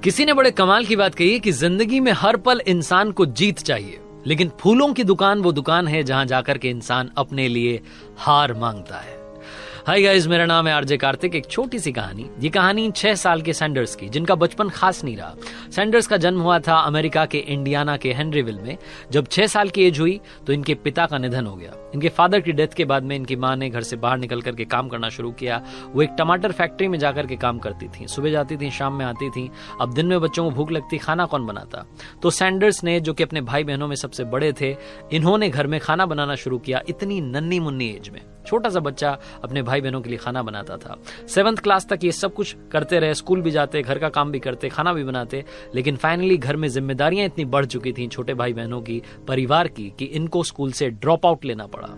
किसी ने बड़े कमाल की बात कही कि जिंदगी में हर पल इंसान को जीत चाहिए, लेकिन फूलों की दुकान वो दुकान है जहां जाकर के इंसान अपने लिए हार मांगता है। हाय गाइस, मेरा नाम है आरजे कार्तिक। एक छोटी सी कहानी। ये कहानी 6 साल के सैंडर्स की, जिनका बचपन खास नहीं रहा। सैंडर्स का जन्म हुआ था अमेरिका के इंडियाना के हेनरीविल में। जब 6 साल की एज हुई तो इनके पिता का निधन हो गया। इनके फादर की डेथ के बाद में इनकी माँ ने घर से बाहर निकल करके काम करना शुरू किया। वो एक टमाटर फैक्ट्री में जाकर के काम करती थी। सुबह जाती थी, शाम में आती थी। अब दिन में बच्चों को भूख लगती, खाना कौन बनाता? तो सैंडर्स ने, जो कि अपने भाई बहनों में सबसे बड़े थे, इन्होंने घर में खाना बनाना शुरू किया। इतनी नन्ही मुन्नी एज में छोटा सा बच्चा अपने भाई बहनों के लिए खाना बनाता था। 7th क्लास तक ये सब कुछ करते रहे। स्कूल भी जाते, घर का काम भी करते, खाना भी बनाते। लेकिन फाइनली घर में जिम्मेदारियां इतनी बढ़ चुकी थी छोटे भाई बहनों की, परिवार की, कि इनको स्कूल से ड्रॉप आउट लेना पड़ा।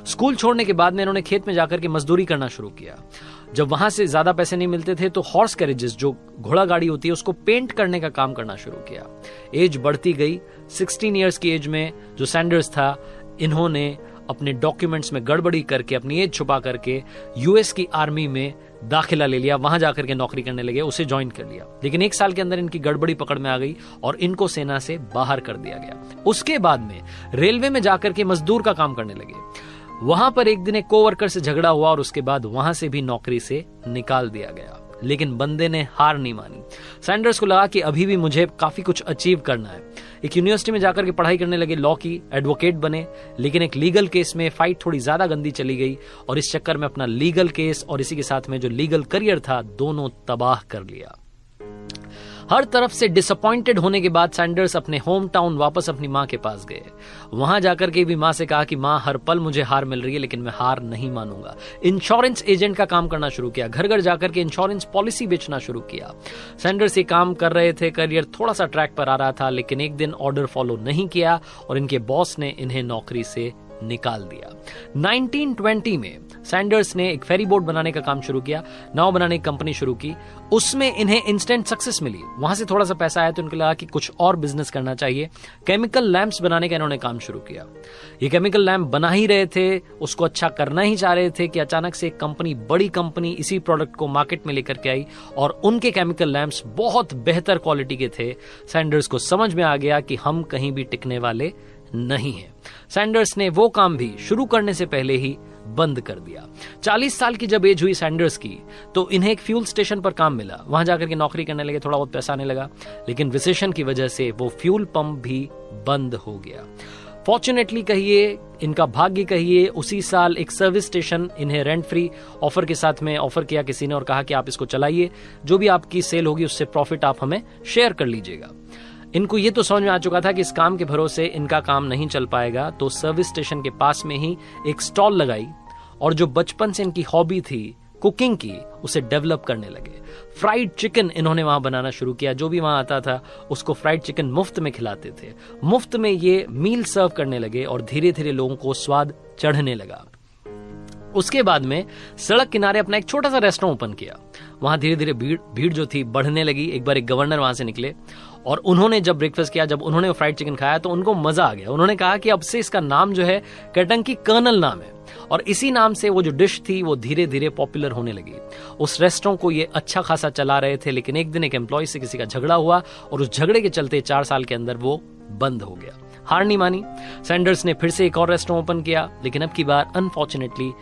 स्कूल छोड़ने के बाद में इन्होंने खेत में जाकर के मजदूरी करना शुरू किया। जब वहां से ज्यादा पैसे नहीं मिलते थे तो हॉर्स कैरेजेस, जो घोड़ा गाड़ी होती है, उसको पेंट करने का काम करना शुरू किया। एज बढ़ती गई। 16 ईयर्स की एज में जो सैंडर्स था, इन्होंने अपने डॉक्यूमेंट्स में गड़बड़ी करके, अपनी एज छुपा करके यूएस की आर्मी में दाखिला ले लिया। वहां जाकर के नौकरी करने लगे, उसे ज्वाइन कर लिया। लेकिन 1 साल के अंदर इनकी गड़बड़ी पकड़ में आ गई और इनको सेना से बाहर कर दिया गया। उसके बाद में रेलवे में जाकर के मजदूर का काम करने लगे। वहां पर एक दिन एक कोवर्कर से झगड़ा हुआ और उसके बाद वहां से भी नौकरी से निकाल दिया गया। लेकिन बंदे ने हार नहीं मानी। सैंडर्स को लगा कि अभी भी मुझे काफी कुछ अचीव करना है। एक यूनिवर्सिटी में जाकर के पढ़ाई करने लगे, लॉ की, एडवोकेट बने। लेकिन एक लीगल केस में फाइट थोड़ी ज्यादा गंदी चली गई और इस चक्कर में अपना लीगल केस और इसी के साथ में जो लीगल करियर था, दोनों तबाह कर लिया। हर तरफ से डिसअपॉइंटेड होने के बाद सैंडर्स अपने होम टाउन वापस अपनी मां के पास गए। वहां जाकर के भी मां से कहा कि मां, हर पल मुझे हार मिल रही है, लेकिन मैं हार नहीं मानूंगा। इंश्योरेंस एजेंट का काम करना शुरू किया। घर घर जाकर के इंश्योरेंस पॉलिसी बेचना शुरू किया। सैंडर्स ये काम कर रहे थे, करियर थोड़ा सा ट्रैक पर आ रहा था। लेकिन एक दिन ऑर्डर फॉलो नहीं किया और इनके बॉस ने इन्हें नौकरी से निकाल दिया। 1920 में सैंडर्स ने एक फेरी बोट बनाने का काम शुरू किया, नाव बनाने की कंपनी शुरू की। उसमें इन्हें इंस्टेंट सक्सेस मिली। वहां से थोड़ा सा पैसा आया तो इनको लगा कि कुछ और बिजनेस करना चाहिए। केमिकल लैंप्स बनाने का इन्होंने काम शुरू किया। ये केमिकल लैंप बना ही रहे थे, उसको अच्छा करना ही चाह रहे थे कि अचानक से एक कंपनी, बड़ी कंपनी, इसी प्रोडक्ट को मार्केट में लेकर के आई और उनके केमिकल लैंप्स बहुत बेहतर क्वालिटी के थे। सैंडर्स को समझ में आ गया कि हम कहीं भी टिकने वाले नहीं है। सैंडर्स ने वो काम भी शुरू करने से पहले ही बंद कर दिया। 40 साल की जब एज हुई सैंडर्स की, तो इन्हें एक फ्यूल स्टेशन पर काम मिला। वहां जाकर के नौकरी करने लगे, थोड़ा बहुत पैसा आने लगा। लेकिन रिसेशन की वजह से वो फ्यूल पंप भी बंद हो गया। फॉर्चुनेटली कहिए, इनका भाग्य कहिए, उसी साल एक सर्विस स्टेशन इन्हें रेंट फ्री ऑफर के साथ में ऑफर किया किसी ने और कहा कि आप इसको चलाइए, जो भी आपकी सेल होगी उससे प्रॉफिट आप हमें शेयर कर लीजिएगा। इनको ये तो समझ में आ चुका था कि इस काम के भरोसे इनका काम नहीं चल पाएगा, तो सर्विस स्टेशन के पास में ही एक स्टॉल लगाई और जो बचपन से इनकी हॉबी थी कुकिंग की, उसे डेवलप करने लगे। फ्राइड चिकन इन्होंने वहां बनाना शुरू किया। जो भी वहां आता था उसको फ्राइड चिकन मुफ्त में खिलाते थे। मुफ्त में ये मील सर्व करने लगे और धीरे धीरे लोगों को स्वाद चढ़ने लगा। उसके बाद में सड़क किनारे अपना एक छोटा सा रेस्टोरेंट ओपन किया। वहां धीरे धीरे भीड़ जो थी बढ़ने लगी। एक बार एक गवर्नर वहां से निकले और उन्होंने जब ब्रेकफास्ट किया, जब उन्होंने फ्राइड चिकन खाया तो उनको मजा आ गया। उन्होंने कहा कि अब से इसका नाम जो है केंटकी कर्नल नाम है, और इसी नाम से वो जो डिश थी वो धीरे धीरे पॉपुलर होने लगी। उस रेस्टोरेंट को ये अच्छा खासा चला रहे थे। लेकिन एक दिन एक एम्प्लॉय से किसी का झगड़ा हुआ और उस झगड़े के चलते 4 साल के अंदर वो बंद हो गया। हार नहीं मानी। सैंडर्स ने फिर से एक और रेस्टोरेंट ओपन किया, लेकिन अब की बार अनफॉर्चुनेटली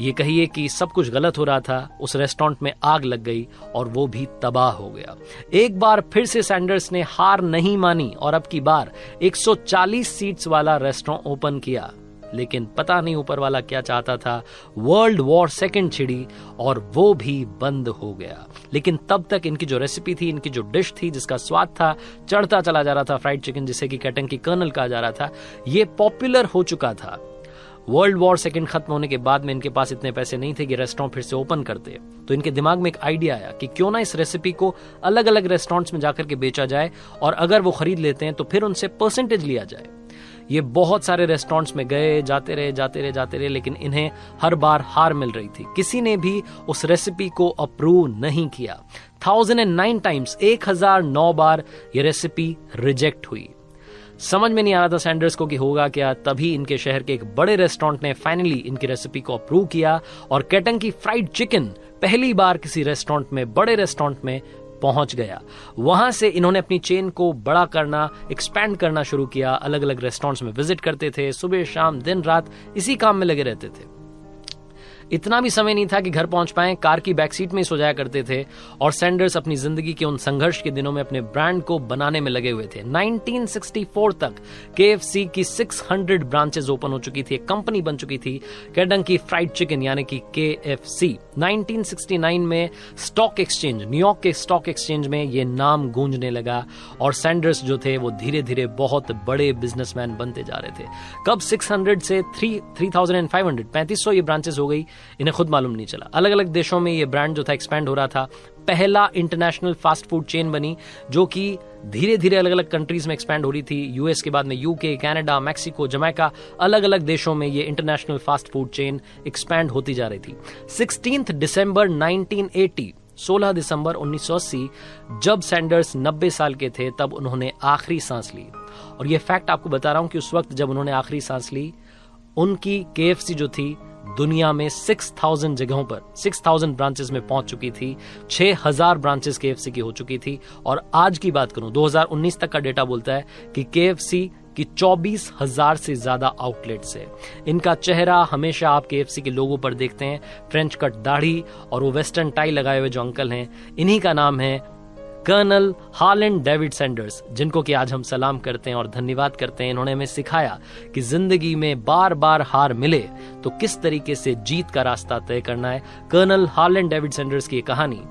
ये कहिए कि सब कुछ गलत हो रहा था। उस रेस्टोरेंट में आग लग गई और वो भी तबाह हो गया। एक बार फिर से सैंडर्स ने हार नहीं मानी और अब की बार 140 सीट्स वाला रेस्टोरेंट ओपन किया। लेकिन पता नहीं ऊपर वाला क्या चाहता था, वर्ल्ड वॉर सेकंड छिड़ी और वो भी बंद हो गया। लेकिन तब तक इनकी जो रेसिपी थी, इनकी जो डिश थी, जिसका स्वाद था, चढ़ता चला जा रहा था, फ्राइड चिकन जिसे कि केंटकी कर्नल कहा जा रहा था, ये पॉपुलर हो चुका था। वर्ल्ड वॉर सेकंड खत्म होने के बाद में इनके पास इतने पैसे नहीं थे कि रेस्टोरेंट फिर से ओपन करते। तो इनके दिमाग में एक आइडिया आया कि क्यों ना इस रेसिपी को अलग अलग रेस्टोरेंट्स में जाकर के बेचा जाए और अगर वो खरीद लेते हैं तो फिर उनसे परसेंटेज लिया जाए। ये बहुत सारे रेस्टोरेंट्स में गए, जाते रहे, लेकिन इन्हें हर बार हार मिल रही थी। किसी ने भी उस रेसिपी को अप्रूव नहीं किया। 1009 टाइम्स, 1009 बार ये रेसिपी रिजेक्ट हुई। समझ में नहीं आ रहा था सैंडर्स को कि होगा क्या। तभी इनके शहर के एक बड़े रेस्टोरेंट ने फाइनली इनकी रेसिपी को अप्रूव किया और केंटकी फ्राइड चिकन पहली बार किसी रेस्टोरेंट में, बड़े रेस्टोरेंट में पहुंच गया। वहां से इन्होंने अपनी चेन को बड़ा करना, एक्सपैंड करना शुरू किया। अलग अलग रेस्टोरेंट्स में विजिट करते थे, सुबह शाम दिन रात इसी काम में लगे रहते थे। इतना भी समय नहीं था कि घर पहुंच पाएं, कार की बैक सीट में ही सो जाया करते थे। और सैंडर्स अपनी जिंदगी के उन संघर्ष के दिनों में अपने ब्रांड को बनाने में लगे हुए थे। 1964 तक KFC की 600 ब्रांचेस ओपन हो चुकी थी, एक कंपनी बन चुकी थी, केंटकी फ्राइड चिकन यानी कि KFC। 1969 में स्टॉक एक्सचेंज, न्यूयॉर्क के स्टॉक एक्सचेंज में ये नाम गूंजने लगा और सैंडर्स जो थे वो धीरे धीरे बहुत बड़े बिजनेसमैन बनते जा रहे थे। कब 600 से 3500 3500 ये ब्रांचेस हो गई, इन्हें खुद मालूम नहीं चला। अलग अलग देशों में ये ब्रांड जो था एक्सपैंड हो रहा था। पहला इंटरनेशनल फास्ट फूड चेन बनी जो कि धीरे धीरे अलग अलग कंट्रीज में एक्सपैंड हो रही थी। यूएस के बाद में UK, कनाडा, मैक्सिको, जमैका, अलग अलग देशों में ये international fast food chain expand होती जा रही थी। 16 दिसंबर 1980, 16 दिसंबर 1980 जब सैंडर्स 90 साल के थे तब उन्होंने आखिरी सांस ली। और ये फैक्ट आपको बता रहा हूं कि उस वक्त जब उन्होंने आखिरी सांस ली, उनकी KFC जो थी दुनिया में 6000 जगहों पर, 6000 ब्रांचेस में पहुंच चुकी थी। 6000 ब्रांचेस KFC की हो चुकी थी। और आज की बात करूं, 2019 तक का डेटा बोलता है कि KFC की 24,000 से ज्यादा आउटलेट्स है। इनका चेहरा हमेशा आप KFC के लोगों पर देखते हैं, फ्रेंच कट दाढ़ी और वो वेस्टर्न टाई लगाए हुए जो अंकल हैं, इन्हीं का नाम है कर्नल हार्लैंड डेविड सैंडर्स, जिनको कि आज हम सलाम करते हैं और धन्यवाद करते हैं। इन्होंने हमें सिखाया कि जिंदगी में बार बार हार मिले तो किस तरीके से जीत का रास्ता तय करना है। कर्नल हार्लैंड डेविड सैंडर्स की कहानी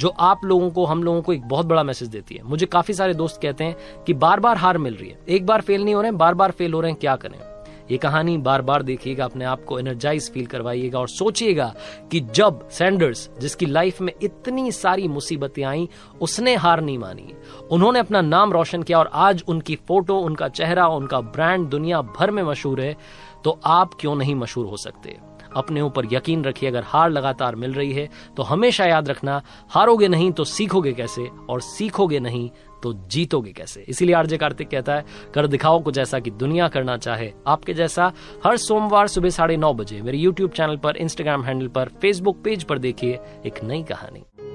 जो आप लोगों को, हम लोगों को एक बहुत बड़ा मैसेज देती है। मुझे काफी सारे दोस्त कहते हैं कि बार बार हार मिल रही है, एक बार फेल नहीं हो रहे हैं, बार बार फेल हो रहे हैं, क्या करें। ये कहानी बार बार देखिएगा, अपने आप को एनर्जाइज फील करवाइएगा और सोचिएगा कि जब सैंडर्स, जिसकी लाइफ में इतनी सारी मुसीबतें आई, उसने हार नहीं मानी, उन्होंने अपना नाम रोशन किया और आज उनकी फोटो, उनका चेहरा, उनका ब्रांड दुनिया भर में मशहूर है, तो आप क्यों नहीं मशहूर हो सकते। अपने ऊपर यकीन रखिए। अगर हार लगातार मिल रही है तो हमेशा याद रखना, हारोगे नहीं तो सीखोगे कैसे, और सीखोगे नहीं तो जीतोगे कैसे। इसीलिए आरजे कार्तिक कहता है, कर दिखाओ कुछ ऐसा कि दुनिया करना चाहे आपके जैसा। हर सोमवार सुबह 9:30 बजे मेरे YouTube चैनल पर, Instagram हैंडल पर, Facebook पेज पर देखिए एक नई कहानी।